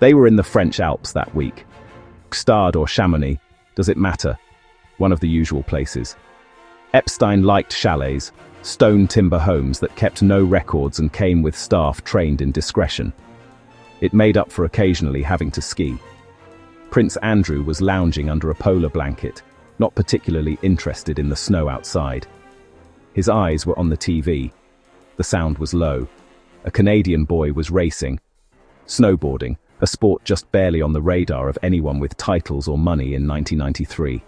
They were in the French Alps that week. Gstaad or Chamonix, does it matter? One of the usual places. Epstein liked chalets, stone timber homes that kept no records and came with staff trained in discretion. It made up for occasionally having to ski. Prince Andrew was lounging under a polar blanket, not particularly interested in the snow outside. His eyes were on the TV. The sound was low. A Canadian boy was racing. Snowboarding, a sport just barely on the radar of anyone with titles or money in 1993.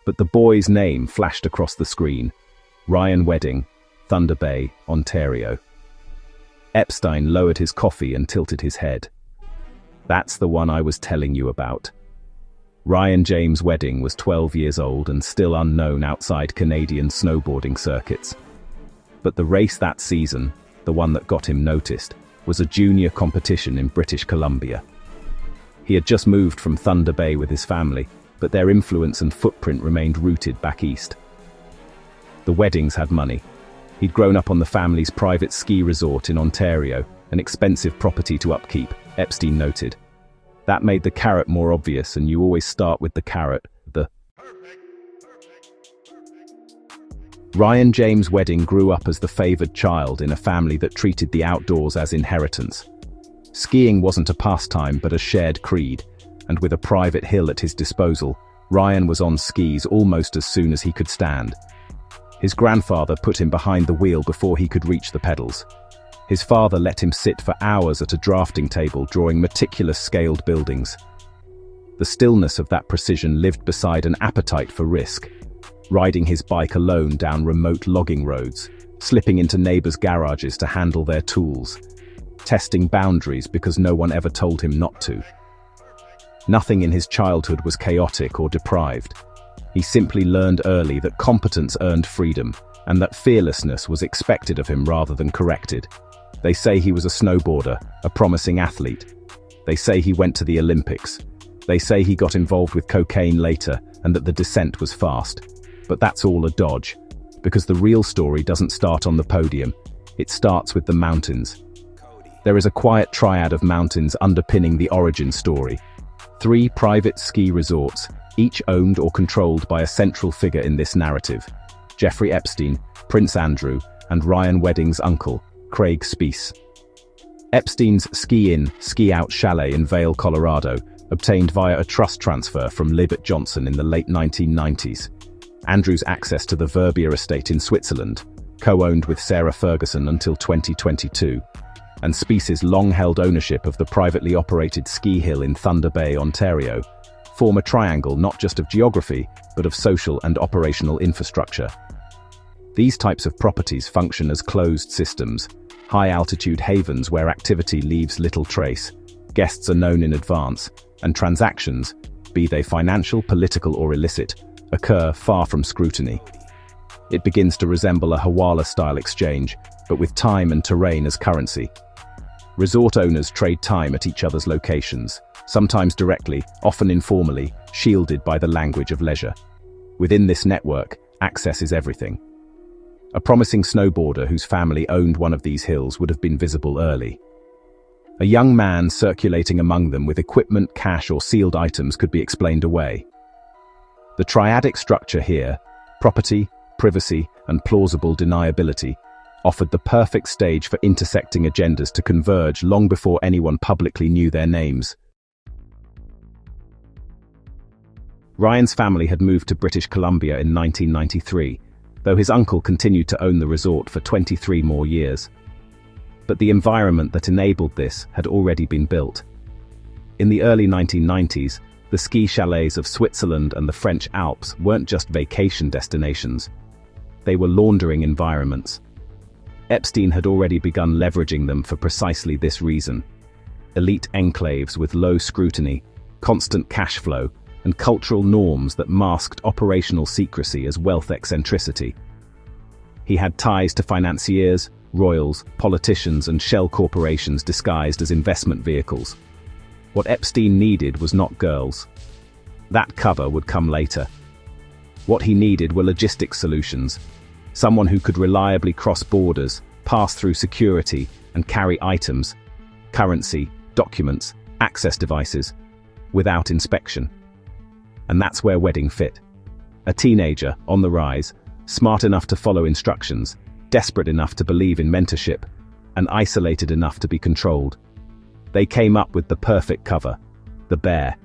But the boy's name flashed across the screen. Ryan Wedding, Thunder Bay, Ontario. Epstein lowered his coffee and tilted his head. That's the one I was telling you about. Ryan James Wedding was 12 years old and still unknown outside Canadian snowboarding circuits. But the race that season, the one that got him noticed, was a junior competition in British Columbia. He had just moved from Thunder Bay with his family, but their influence and footprint remained rooted back east. The Weddings had money. He'd grown up on the family's private ski resort in Ontario, an expensive property to upkeep, Epstein noted. That made the carrot more obvious, and you always start with the carrot, the Ryan James Wedding grew up as the favored child in a family that treated the outdoors as inheritance. Skiing wasn't a pastime but a shared creed, and with a private hill at his disposal, Ryan was on skis almost as soon as he could stand. His grandfather put him behind the wheel before he could reach the pedals. His father let him sit for hours at a drafting table drawing meticulous scaled buildings. The stillness of that precision lived beside an appetite for risk, riding his bike alone down remote logging roads, slipping into neighbors' garages to handle their tools, testing boundaries because no one ever told him not to. Nothing in his childhood was chaotic or deprived. He simply learned early that competence earned freedom, and that fearlessness was expected of him rather than corrected. They say he was a snowboarder, a promising athlete. They say he went to the Olympics. They say he got involved with cocaine later, and that the descent was fast. But that's all a dodge, because the real story doesn't start on the podium. It starts with the mountains. There is a quiet triad of mountains underpinning the origin story. 3 private ski resorts, each owned or controlled by a central figure in this narrative: Jeffrey Epstein, Prince Andrew, and Ryan Wedding's uncle, Craig Spiess. Epstein's ski-in, ski-out chalet in Vail, Colorado, obtained via a trust transfer from Libet Johnson in the late 1990s. Andrew's access to the Verbier estate in Switzerland, co-owned with Sarah Ferguson until 2022, and Spiess's long-held ownership of the privately operated ski hill in Thunder Bay, Ontario, form a triangle not just of geography, but of social and operational infrastructure. These types of properties function as closed systems, high-altitude havens where activity leaves little trace, guests are known in advance, and transactions, be they financial, political, or illicit, occur far from scrutiny. It begins to resemble a Hawala-style exchange, but with time and terrain as currency. Resort owners trade time at each other's locations, sometimes directly, often informally, shielded by the language of leisure. Within this network, access is everything. A promising snowboarder whose family owned one of these hills would have been visible early. A young man circulating among them with equipment, cash, or sealed items could be explained away. The triadic structure here, property, privacy, and plausible deniability, offered the perfect stage for intersecting agendas to converge long before anyone publicly knew their names. Ryan's family had moved to British Columbia in 1993, though his uncle continued to own the resort for 23 more years. But the environment that enabled this had already been built. In the early 1990s, the ski chalets of Switzerland and the French Alps weren't just vacation destinations. They were laundering environments. Epstein had already begun leveraging them for precisely this reason. Elite enclaves with low scrutiny, constant cash flow, and cultural norms that masked operational secrecy as wealth eccentricity. He had ties to financiers, royals, politicians, and shell corporations disguised as investment vehicles. What Epstein needed was not girls. That cover would come later. What he needed were logistics solutions. Someone who could reliably cross borders, pass through security, and carry items, currency, documents, access devices, without inspection. And that's where wedding fit. A teenager, on the rise, smart enough to follow instructions, desperate enough to believe in mentorship, and isolated enough to be controlled. They came up with the perfect cover, the bear.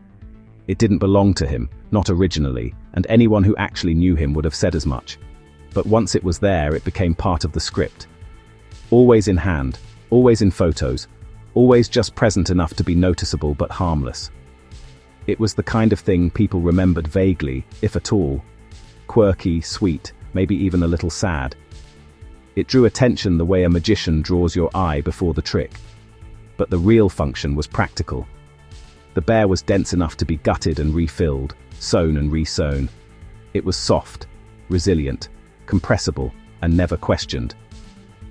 It didn't belong to him, not originally, and anyone who actually knew him would have said as much. But once it was there, it became part of the script. Always in hand, always in photos, always just present enough to be noticeable but harmless. It was the kind of thing people remembered vaguely, if at all. Quirky, sweet, maybe even a little sad. It drew attention the way a magician draws your eye before the trick. But the real function was practical. The bear was dense enough to be gutted and refilled, sewn and re-sewn. It was soft, resilient, compressible, and never questioned.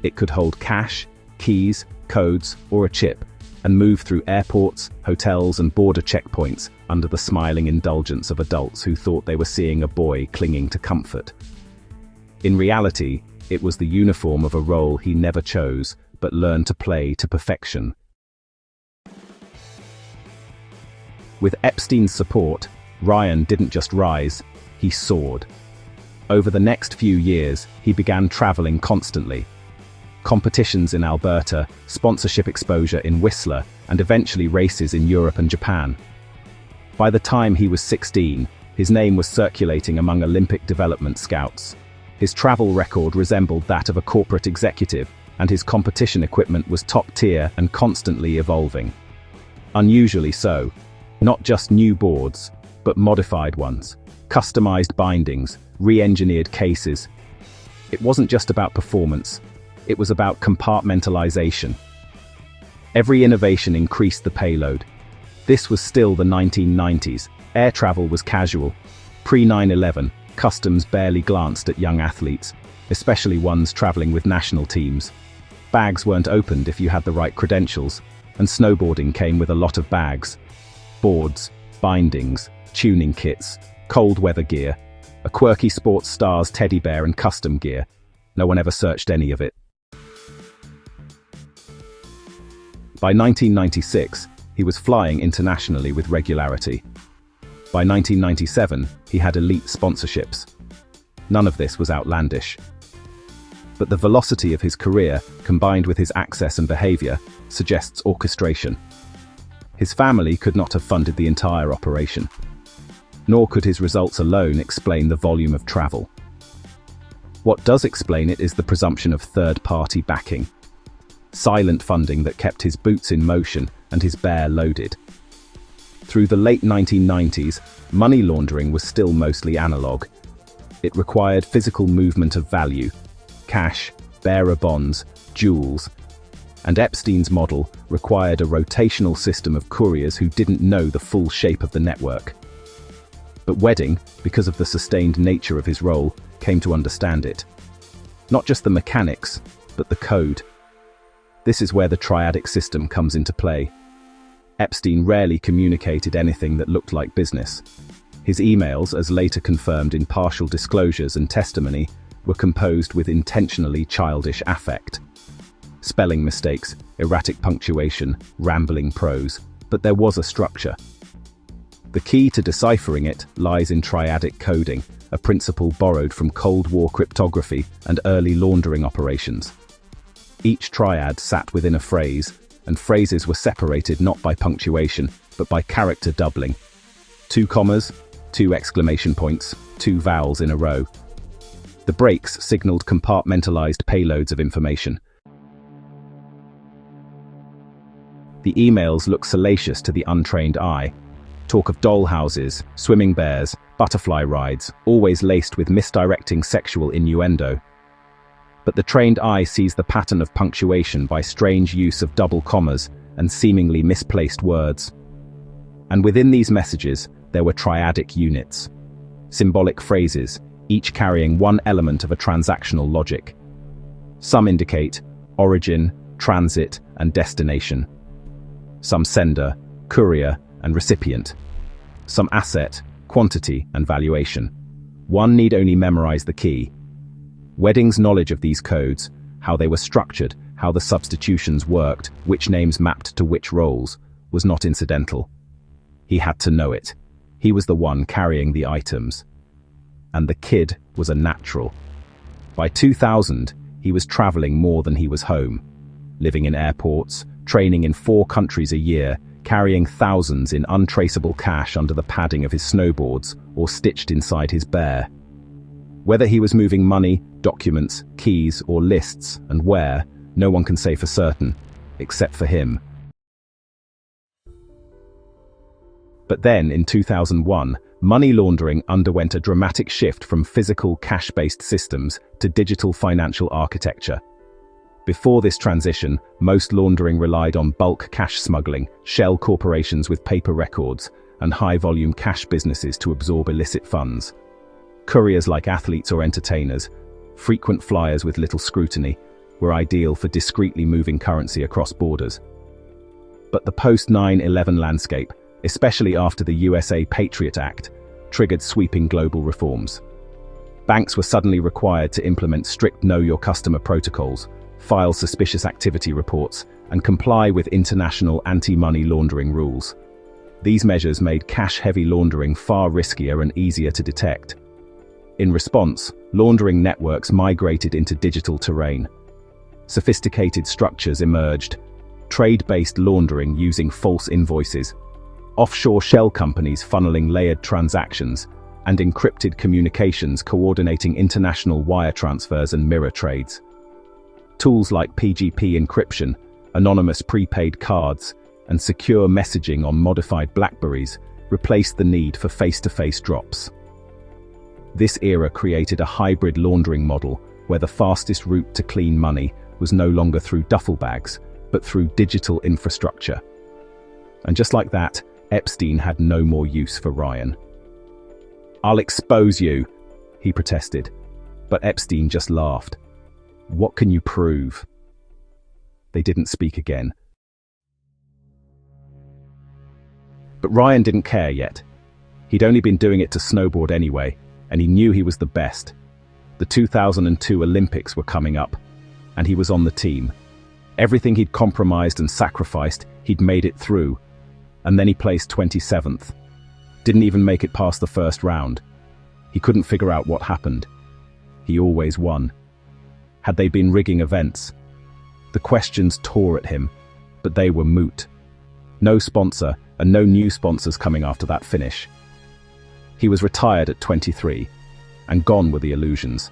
It could hold cash, keys, codes, or a chip, and move through airports, hotels, and border checkpoints under the smiling indulgence of adults who thought they were seeing a boy clinging to comfort. In reality, it was the uniform of a role he never chose, but learned to play to perfection. With Epstein's support, Ryan didn't just rise, he soared. Over the next few years, he began traveling constantly. Competitions in Alberta, sponsorship exposure in Whistler, and eventually races in Europe and Japan. By the time he was 16, his name was circulating among Olympic development scouts. His travel record resembled that of a corporate executive, and his competition equipment was top tier and constantly evolving. Unusually so. Not just new boards, but modified ones, customized bindings, re-engineered cases. It wasn't just about performance, it was about compartmentalization. Every innovation increased the payload. This was still the 1990s. Air travel was casual. Pre-9/11, customs barely glanced at young athletes, especially ones traveling with national teams. Bags weren't opened if you had the right credentials, and snowboarding came with a lot of bags. Boards, bindings, tuning kits, cold weather gear, a quirky sports star's teddy bear and custom gear. No one ever searched any of it. By 1996, he was flying internationally with regularity. By 1997, he had elite sponsorships. None of this was outlandish. But the velocity of his career, combined with his access and behavior, suggests orchestration. His family could not have funded the entire operation. Nor could his results alone explain the volume of travel. What does explain it is the presumption of third-party backing. Silent funding that kept his boots in motion and his bear loaded. Through the late 1990s, money laundering was still mostly analog. It required physical movement of value, cash, bearer bonds, jewels, and Epstein's model required a rotational system of couriers who didn't know the full shape of the network. But Wedding, because of the sustained nature of his role, came to understand it. Not just the mechanics, but the code. This is where the Triadic system comes into play. Epstein rarely communicated anything that looked like business. His emails, as later confirmed in partial disclosures and testimony, were composed with intentionally childish affect. Spelling mistakes, erratic punctuation, rambling prose, but there was a structure. The key to deciphering it lies in triadic coding, a principle borrowed from Cold War cryptography and early laundering operations. Each triad sat within a phrase, and phrases were separated not by punctuation, but by character doubling. 2 commas, 2 exclamation points, 2 vowels in a row. The breaks signaled compartmentalized payloads of information. The emails look salacious to the untrained eye. Talk of dollhouses, swimming bears, butterfly rides, always laced with misdirecting sexual innuendo. But the trained eye sees the pattern of punctuation by strange use of double commas and seemingly misplaced words. And within these messages, there were triadic units. Symbolic phrases, each carrying one element of a transactional logic. Some indicate origin, transit, and destination. Some sender, courier, and recipient. Some asset, quantity, and valuation. One need only memorize the key. Wedding's knowledge of these codes, how they were structured, how the substitutions worked, which names mapped to which roles, was not incidental. He had to know it. He was the one carrying the items. And the kid was a natural. By 2000, he was traveling more than he was home, living in airports, training in 4 countries a year, carrying thousands in untraceable cash under the padding of his snowboards or stitched inside his bear. Whether he was moving money, documents, keys, or lists, and where, no one can say for certain, except for him. But then, in 2001, money laundering underwent a dramatic shift from physical cash-based systems to digital financial architecture. Before this transition, most laundering relied on bulk cash smuggling, shell corporations with paper records, and high-volume cash businesses to absorb illicit funds. Couriers like athletes or entertainers, frequent flyers with little scrutiny, were ideal for discreetly moving currency across borders. But the post-9/11 landscape, especially after the USA Patriot Act, triggered sweeping global reforms. Banks were suddenly required to implement strict know-your-customer protocols, file suspicious activity reports, and comply with international anti-money laundering rules. These measures made cash-heavy laundering far riskier and easier to detect. In response, laundering networks migrated into digital terrain. Sophisticated structures emerged, trade-based laundering using false invoices, offshore shell companies funneling layered transactions, and encrypted communications coordinating international wire transfers and mirror trades. Tools like PGP encryption, anonymous prepaid cards, and secure messaging on modified Blackberries replaced the need for face-to-face drops. This era created a hybrid laundering model where the fastest route to clean money was no longer through duffel bags, but through digital infrastructure. And just like that, Epstein had no more use for Ryan. "I'll expose you," he protested, but Epstein just laughed. "What can you prove?" They didn't speak again. But Ryan didn't care yet. He'd only been doing it to snowboard anyway, and he knew he was the best. The 2002 Olympics were coming up, and he was on the team. Everything he'd compromised and sacrificed, he'd made it through. And then he placed 27th. Didn't even make it past the first round. He couldn't figure out what happened. He always won. Had they been rigging events? The questions tore at him, but they were moot. No sponsor, and no new sponsors coming after that finish. He was retired at 23, and gone were the illusions.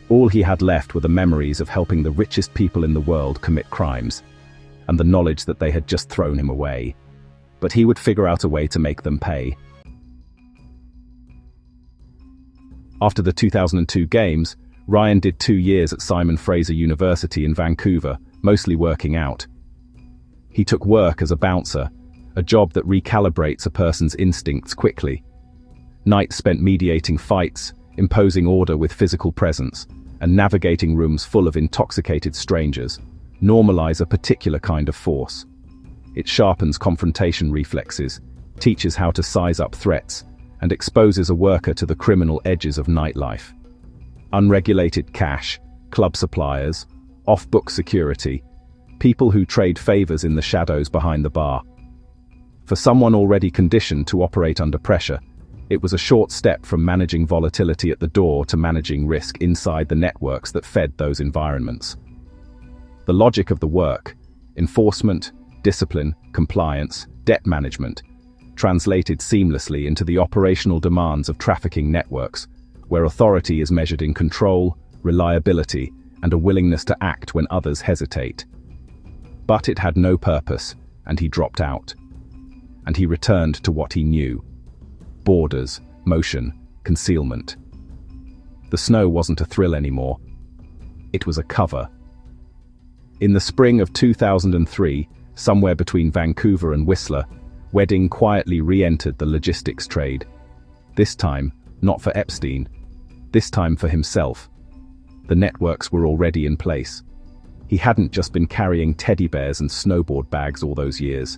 All he had left were the memories of helping the richest people in the world commit crimes, and the knowledge that they had just thrown him away. But he would figure out a way to make them pay. After the 2002 Games, Ryan did 2 years at Simon Fraser University in Vancouver, mostly working out. He took work as a bouncer, a job that recalibrates a person's instincts quickly. Nights spent mediating fights, imposing order with physical presence, and navigating rooms full of intoxicated strangers, normalize a particular kind of force. It sharpens confrontation reflexes, teaches how to size up threats, and exposes a worker to the criminal edges of nightlife. Unregulated cash, club suppliers, off-book security, people who trade favors in the shadows behind the bar. For someone already conditioned to operate under pressure, it was a short step from managing volatility at the door to managing risk inside the networks that fed those environments. The logic of the work, enforcement, discipline, compliance, debt management, translated seamlessly into the operational demands of trafficking networks, where authority is measured in control, reliability, and a willingness to act when others hesitate. But it had no purpose, and he dropped out. And he returned to what he knew: borders, motion, concealment. The snow wasn't a thrill anymore. It was a cover. In the spring of 2003, somewhere between Vancouver and Whistler, Wedding quietly re-entered the logistics trade. This time, not for Epstein. This time for himself. The networks were already in place. He hadn't just been carrying teddy bears and snowboard bags all those years.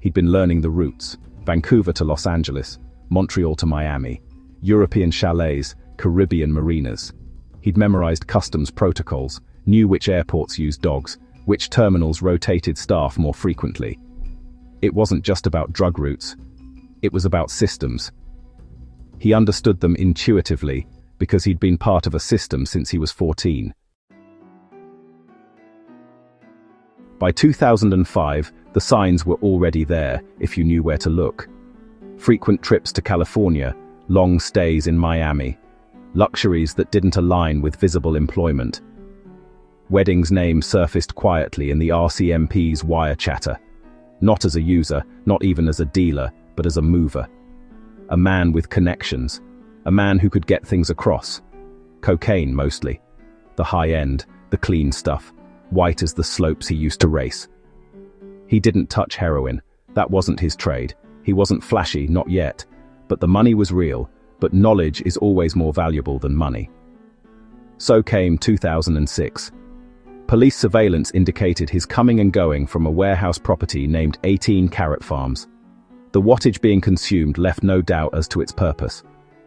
He'd been learning the routes: Vancouver to Los Angeles, Montreal to Miami, European chalets, Caribbean marinas. He'd memorized customs protocols, knew which airports used dogs, which terminals rotated staff more frequently. It wasn't just about drug routes. It was about systems. He understood them intuitively because he'd been part of a system since he was 14. By 2005, the signs were already there if you knew where to look. Frequent trips to California, long stays in Miami, luxuries that didn't align with visible employment. Wedding's name surfaced quietly in the RCMP's wire chatter. Not as a user, not even as a dealer, but as a mover. A man with connections. A man who could get things across. Cocaine, mostly. The high end, the clean stuff, white as the slopes he used to race. He didn't touch heroin. That wasn't his trade. He wasn't flashy, not yet. But the money was real. But knowledge is always more valuable than money. So came 2006. Police surveillance indicated his coming and going from a warehouse property named 18 Carrot Farms. The wattage being consumed left no doubt as to its purpose.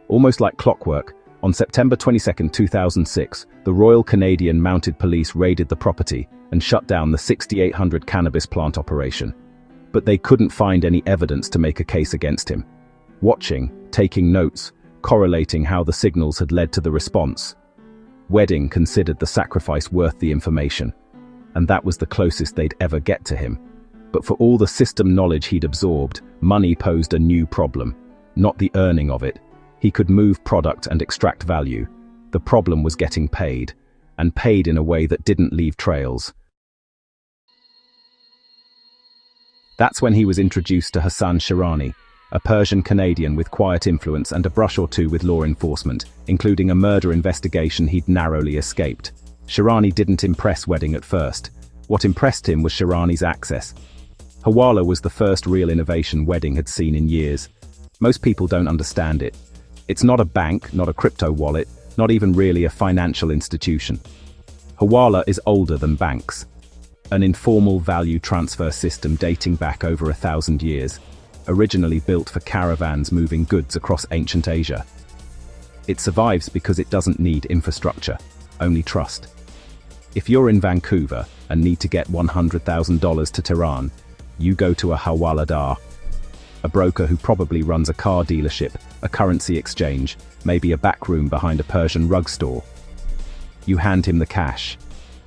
Almost like clockwork, on September 22, 2006, the Royal Canadian Mounted Police raided the property and shut down the 6,800 cannabis plant operation. But they couldn't find any evidence to make a case against him. Watching, taking notes, correlating how the signals had led to the response. Wedding considered the sacrifice worth the information, and that was the closest they'd ever get to him. But for all the system knowledge he'd absorbed, money posed a new problem, not the earning of it. He could move product and extract value. The problem was getting paid, and paid in a way that didn't leave trails. That's when he was introduced to Hassan Shirani, a Persian Canadian with quiet influence and a brush or two with law enforcement, including a murder investigation he'd narrowly escaped. Shirani didn't impress Wedding at first. What impressed him was Shirani's access. Hawala was the first real innovation Wedding had seen in years. Most people don't understand it. It's not a bank, not a crypto wallet, not even really a financial institution. Hawala is older than banks. An informal value transfer system dating back over 1,000 years, originally built for caravans moving goods across ancient Asia. It survives because it doesn't need infrastructure, only trust. If you're in Vancouver and need to get $100,000 to Tehran, you go to a Hawaladar, a broker who probably runs a car dealership, a currency exchange, maybe a back room behind a Persian rug store. You hand him the cash.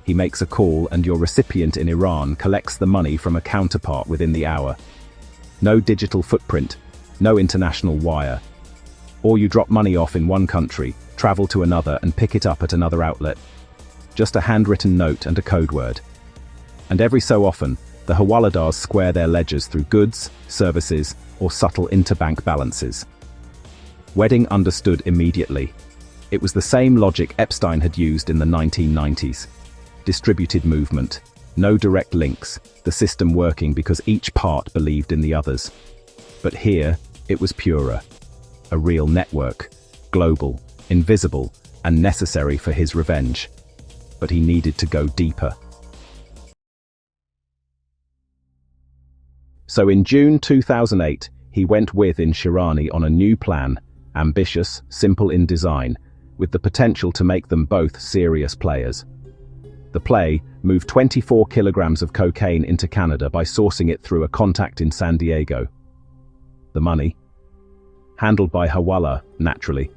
He makes a call and your recipient in Iran collects the money from a counterpart within the hour. No digital footprint, no international wire. Or you drop money off in one country, travel to another and pick it up at another outlet. Just a handwritten note and a code word. And every so often, the Hawaladars square their ledgers through goods, services, or subtle interbank balances. Wedding understood immediately. It was the same logic Epstein had used in the 1990s. Distributed movement, no direct links, the system working because each part believed in the others. But here, it was purer. A real network, global, invisible, and necessary for his revenge. But he needed to go deeper. So in June 2008, he went with Shirani on a new plan, ambitious, simple in design, with the potential to make them both serious players. The play moved 24 kilograms of cocaine into Canada by sourcing it through a contact in San Diego. The money? Handled by Hawala, naturally.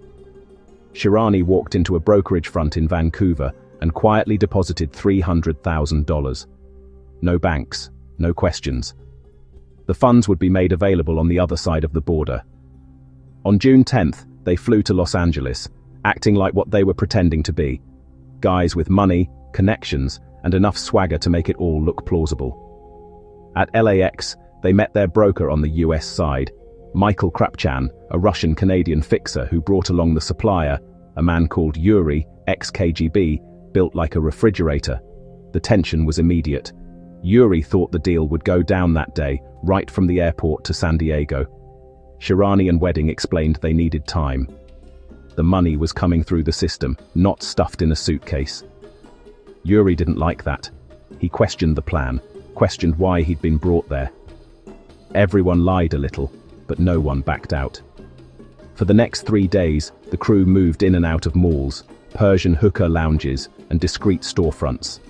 Shirani walked into a brokerage front in Vancouver and quietly deposited $300,000. No banks, no questions. The funds would be made available on the other side of the border. On June 10th, they flew to Los Angeles, acting like what they were pretending to be. Guys with money, connections, and enough swagger to make it all look plausible. At LAX, they met their broker on the US side, Michael Krapchan, a Russian-Canadian fixer who brought along the supplier, a man called Yuri, ex-KGB, built like a refrigerator. The tension was immediate. Yuri thought the deal would go down that day, right from the airport to San Diego. Shirani and Wedding explained they needed time. The money was coming through the system, not stuffed in a suitcase. Yuri didn't like that. He questioned the plan, questioned why he'd been brought there. Everyone lied a little, but no one backed out. For the next 3 days, the crew moved in and out of malls, Persian hookah lounges, and discreet storefronts.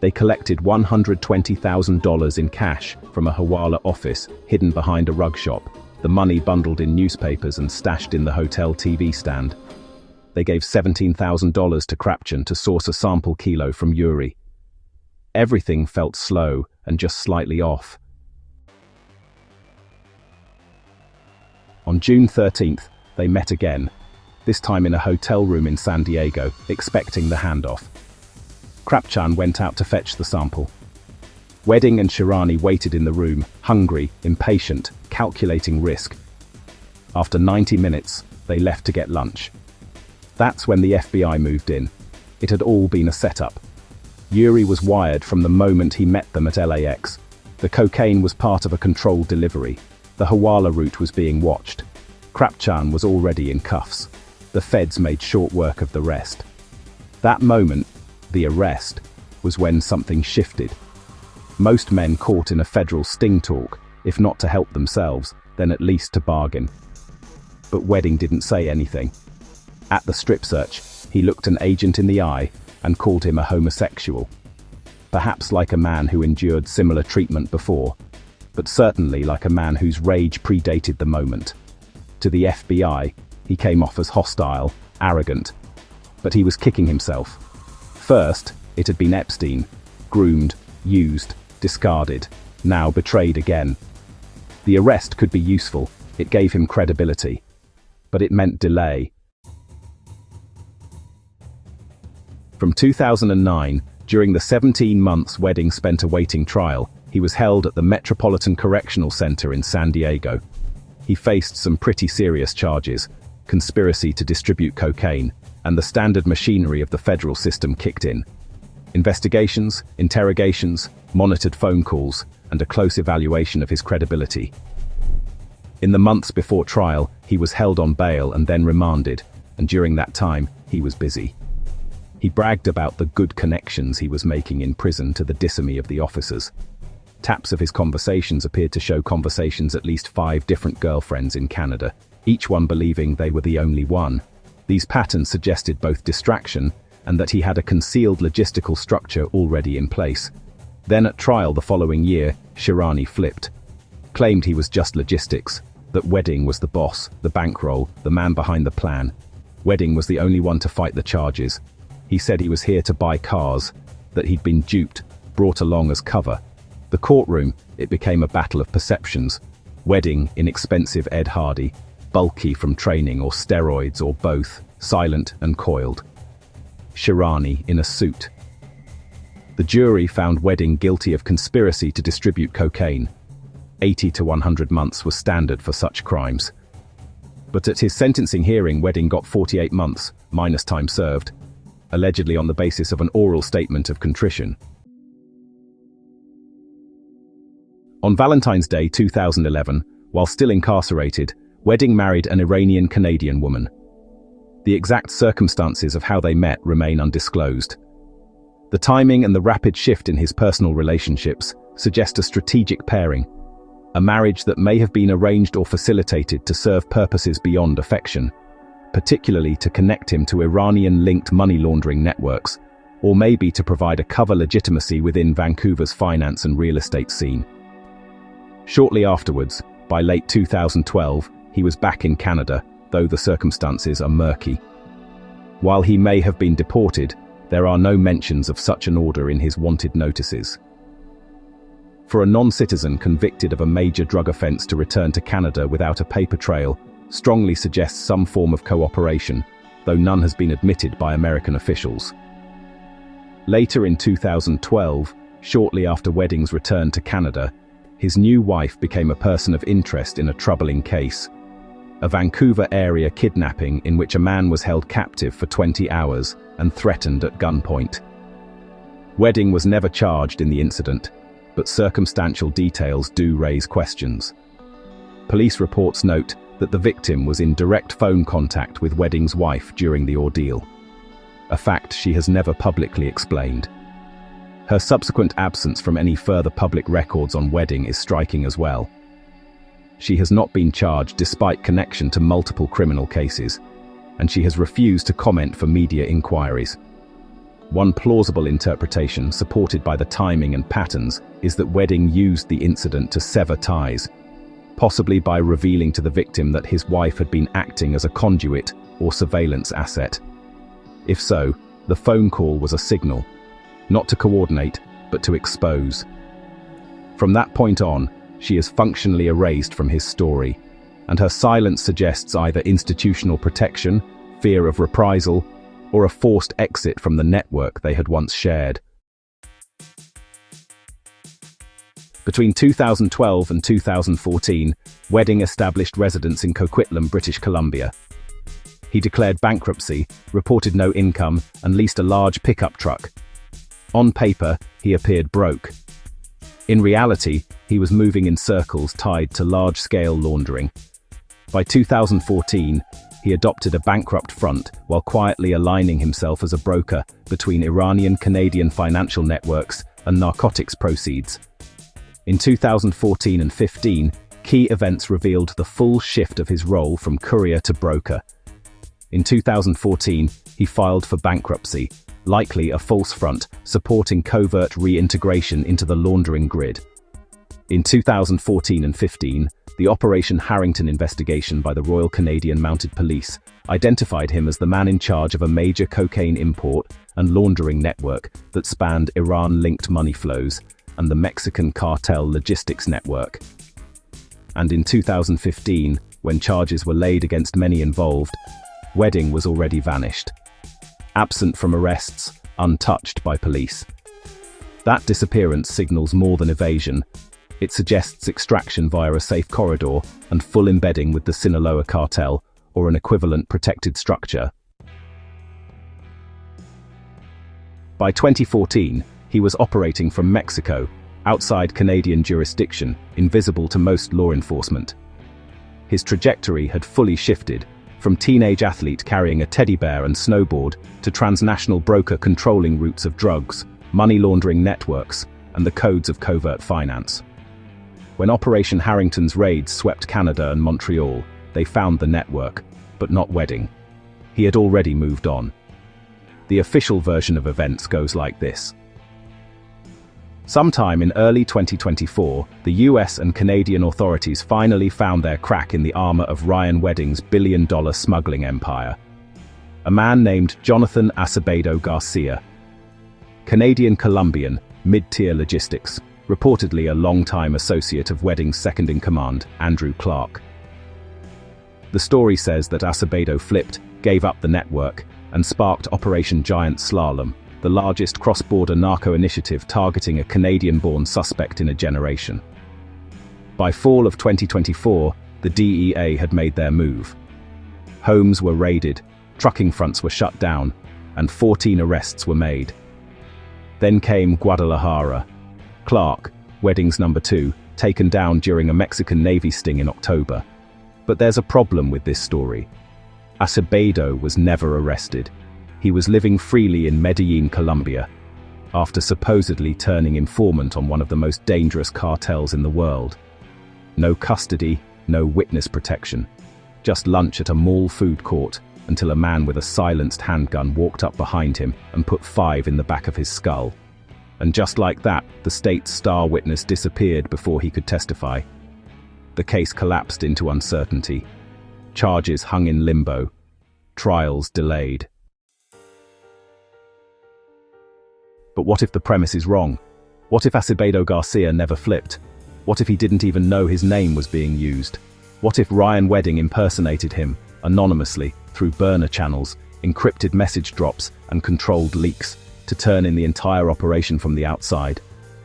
They collected $120,000 in cash from from a Hawala office hidden behind a rug shop, the money bundled in newspapers and stashed in the hotel TV stand. They gave $17,000 to Krapchen to source a sample kilo from Yuri. Everything felt slow and just slightly off. On June 13th, they met again, this time in a hotel room in San Diego, expecting the handoff. Krapchen went out to fetch the sample. Wedding and Shirani waited in the room, hungry, impatient, calculating risk. After 90 minutes, they left to get lunch. That's when the FBI moved in. It had all been a setup. Yuri was wired from the moment he met them at LAX. The cocaine was part of a controlled delivery. The Hawala route was being watched. Krapchen was already in cuffs. The feds made short work of the rest. That moment, the arrest, was when something shifted. Most men caught in a federal sting talk, if not to help themselves, then at least to bargain. But Wedding didn't say anything. At the strip search, he looked an agent in the eye and called him a homosexual. Perhaps like a man who endured similar treatment before, but certainly like a man whose rage predated the moment. To the FBI, he came off as hostile, arrogant, but he was kicking himself. First, it had been Epstein, groomed, used, discarded, now betrayed again. The arrest could be useful, it gave him credibility, but it meant delay. From 2009, during the 17 months Wedding spent awaiting trial, he was held at the Metropolitan Correctional Center in San Diego. He faced some pretty serious charges: conspiracy to distribute cocaine, and the standard machinery of the federal system kicked in. Investigations, interrogations, monitored phone calls, and a close evaluation of his credibility. In the months before trial, he was held on bail and then remanded, and during that time, he was busy. He bragged about the good connections he was making in prison to the dismay of the officers. Taps of his conversations appeared to show conversations at least 5 different girlfriends in Canada, each one believing they were the only one. These patterns suggested both distraction and that he had a concealed logistical structure already in place. Then at trial the following year, Shirani flipped. Claimed he was just logistics, that Wedding was the boss, the bankroll, the man behind the plan. Wedding was the only one to fight the charges. He said he was here to buy cars, that he'd been duped, brought along as cover. The courtroom, it became a battle of perceptions. Wedding, inexpensive Ed Hardy, bulky from training or steroids or both, silent and coiled. Shirani in a suit. The jury found Wedding guilty of conspiracy to distribute cocaine. 80 to 100 months was standard for such crimes. But at his sentencing hearing, Wedding got 48 months, minus time served, allegedly on the basis of an oral statement of contrition. On Valentine's Day 2011, while still incarcerated, Wedding married an Iranian-Canadian woman. The exact circumstances of how they met remain undisclosed. The timing and the rapid shift in his personal relationships suggest a strategic pairing, a marriage that may have been arranged or facilitated to serve purposes beyond affection, particularly to connect him to Iranian-linked money laundering networks, or maybe to provide a cover legitimacy within Vancouver's finance and real estate scene. Shortly afterwards, by late 2012, he was back in Canada, though the circumstances are murky. While he may have been deported, there are no mentions of such an order in his wanted notices. For a non-citizen convicted of a major drug offense to return to Canada without a paper trail strongly suggests some form of cooperation, though none has been admitted by American officials. Later in 2012, shortly after Wedding's return to Canada, his new wife became a person of interest in a troubling case, a Vancouver area kidnapping in which a man was held captive for 20 hours and threatened at gunpoint. Wedding was never charged in the incident, but circumstantial details do raise questions. Police reports note that the victim was in direct phone contact with Wedding's wife during the ordeal, a fact she has never publicly explained. Her subsequent absence from any further public records on Wedding is striking as well. She has not been charged despite connection to multiple criminal cases, and she has refused to comment for media inquiries. One plausible interpretation, supported by the timing and patterns, is that Wedding used the incident to sever ties, possibly by revealing to the victim that his wife had been acting as a conduit or surveillance asset. If so, the phone call was a signal, not to coordinate, but to expose. From that point on, she is functionally erased from his story, and her silence suggests either institutional protection, fear of reprisal, or a forced exit from the network they had once shared. Between 2012 and 2014, Wedding established residence in Coquitlam, British Columbia. He declared bankruptcy, reported no income, and leased a large pickup truck. On paper, he appeared broke. In reality, he was moving in circles tied to large-scale laundering. By 2014, he adopted a bankrupt front while quietly aligning himself as a broker between Iranian-Canadian financial networks and narcotics proceeds. In 2014 and 15, key events revealed the full shift of his role from courier to broker. In 2014, he filed for bankruptcy, likely a false front supporting covert reintegration into the laundering grid. In 2014 and 15, the Operation Harrington investigation by the Royal Canadian Mounted Police identified him as the man in charge of a major cocaine import and laundering network that spanned Iran-linked money flows and the Mexican Cartel logistics network. And in 2015, when charges were laid against many involved, Wedding was already vanished. Absent from arrests, untouched by police. That disappearance signals more than evasion. It suggests extraction via a safe corridor and full embedding with the Sinaloa cartel or an equivalent protected structure. By 2014, he was operating from Mexico, outside Canadian jurisdiction, invisible to most law enforcement. His trajectory had fully shifted, from teenage athlete carrying a teddy bear and snowboard to transnational broker controlling routes of drugs, money laundering networks, and the codes of covert finance. When Operation Harrington's raids swept Canada and Montreal, they found the network, but not Wedding. He had already moved on. The official version of events goes like this. Sometime in early 2024, the US and Canadian authorities finally found their crack in the armor of Ryan Wedding's billion-dollar smuggling empire. A man named Jonathan Acevedo Garcia. Canadian-Colombian, mid-tier logistics, reportedly a long-time associate of Wedding's second-in-command, Andrew Clark. The story says that Acevedo flipped, gave up the network, and sparked Operation Giant Slalom, the largest cross-border narco initiative targeting a Canadian-born suspect in a generation. By fall of 2024, the DEA had made their move. Homes were raided, trucking fronts were shut down, and 14 arrests were made. Then came Guadalajara. Clark, Wedding's number 2, taken down during a Mexican Navy sting in October. But there's a problem with this story. Acevedo was never arrested. He was living freely in Medellin, Colombia, after supposedly turning informant on one of the most dangerous cartels in the world. No custody, no witness protection. Just lunch at a mall food court until a man with a silenced handgun walked up behind him and put 5 in the back of his skull. And just like that, the state's star witness disappeared before he could testify. The case collapsed into uncertainty. Charges hung in limbo. Trials delayed. But what if the premise is wrong? What if Acevedo Garcia never flipped? What if he didn't even know his name was being used? What if Ryan Wedding impersonated him, anonymously, through burner channels, encrypted message drops, and controlled leaks, to turn in the entire operation from the outside?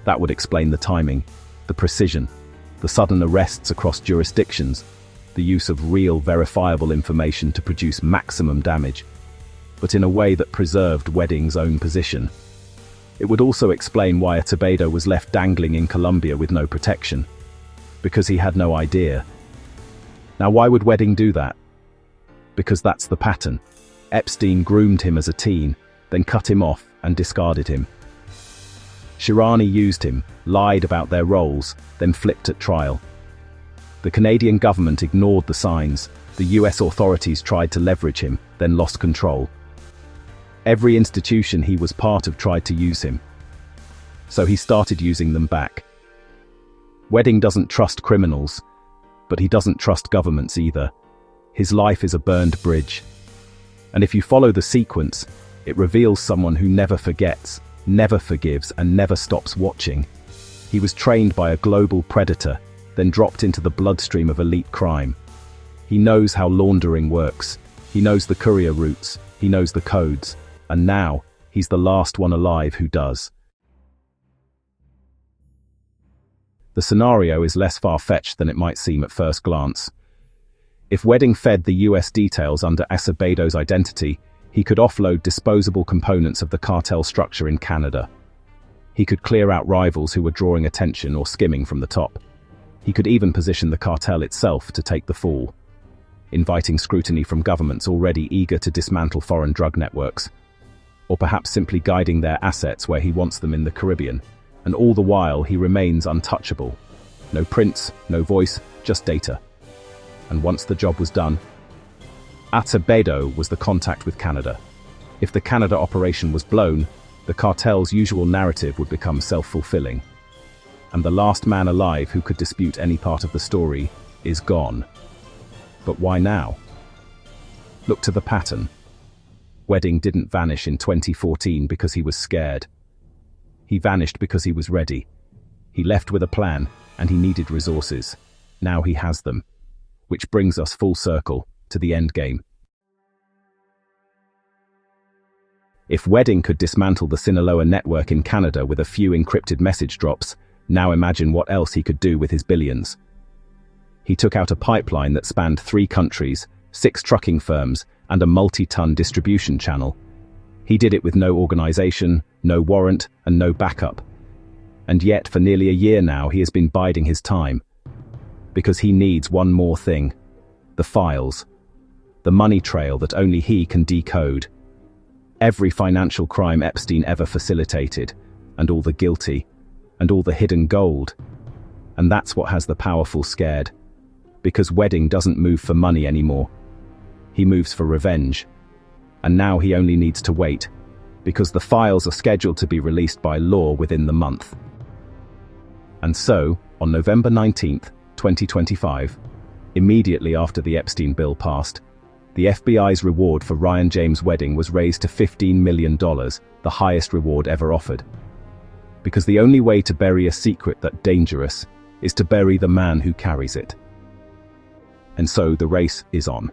That would explain the timing, the precision, the sudden arrests across jurisdictions, the use of real, verifiable information to produce maximum damage, but in a way that preserved Wedding's own position. It would also explain why Acevedo was left dangling in Colombia with no protection. Because he had no idea. Now, why would Wedding do that? Because that's the pattern. Epstein groomed him as a teen, then cut him off and discarded him. Shirani used him, lied about their roles, then flipped at trial. The Canadian government ignored the signs. The US authorities tried to leverage him, then lost control. Every institution he was part of tried to use him. So he started using them back. Wedding doesn't trust criminals, but he doesn't trust governments either. His life is a burned bridge. And if you follow the sequence, it reveals someone who never forgets, never forgives, and never stops watching. He was trained by a global predator, then dropped into the bloodstream of elite crime. He knows how laundering works. He knows the courier routes. He knows the codes. And now, he's the last one alive who does. The scenario is less far-fetched than it might seem at first glance. If Wedding fed the US details under Acevedo's identity, he could offload disposable components of the cartel structure in Canada. He could clear out rivals who were drawing attention or skimming from the top. He could even position the cartel itself to take the fall, inviting scrutiny from governments already eager to dismantle foreign drug networks, or perhaps simply guiding their assets where he wants them in the Caribbean. And all the while he remains untouchable. No prints, no voice, just data. And once the job was done, Acevedo was the contact with Canada. If the Canada operation was blown, the cartel's usual narrative would become self-fulfilling. And the last man alive who could dispute any part of the story is gone. But why now? Look to the pattern. Wedding didn't vanish in 2014 because he was scared. He vanished because he was ready. He left with a plan, and he needed resources. Now he has them. Which brings us full circle to the end game. If Wedding could dismantle the Sinaloa network in Canada with a few encrypted message drops, now imagine what else he could do with his billions. He took out a pipeline that spanned 3 countries, 6 trucking firms, and a multi-ton distribution channel. He did it with no organization, no warrant, and no backup. And yet, for nearly a year now, he has been biding his time. Because he needs one more thing. The files. The money trail that only he can decode. Every financial crime Epstein ever facilitated, and all the guilty, and all the hidden gold. And that's what has the powerful scared. Because Wedding doesn't move for money anymore. He moves for revenge. And now he only needs to wait, because the files are scheduled to be released by law within the month. And so, on November 19th, 2025, immediately after the Epstein bill passed, the FBI's reward for Ryan James' Wedding was raised to $15 million, the highest reward ever offered. Because the only way to bury a secret that dangerous is to bury the man who carries it. And so the race is on.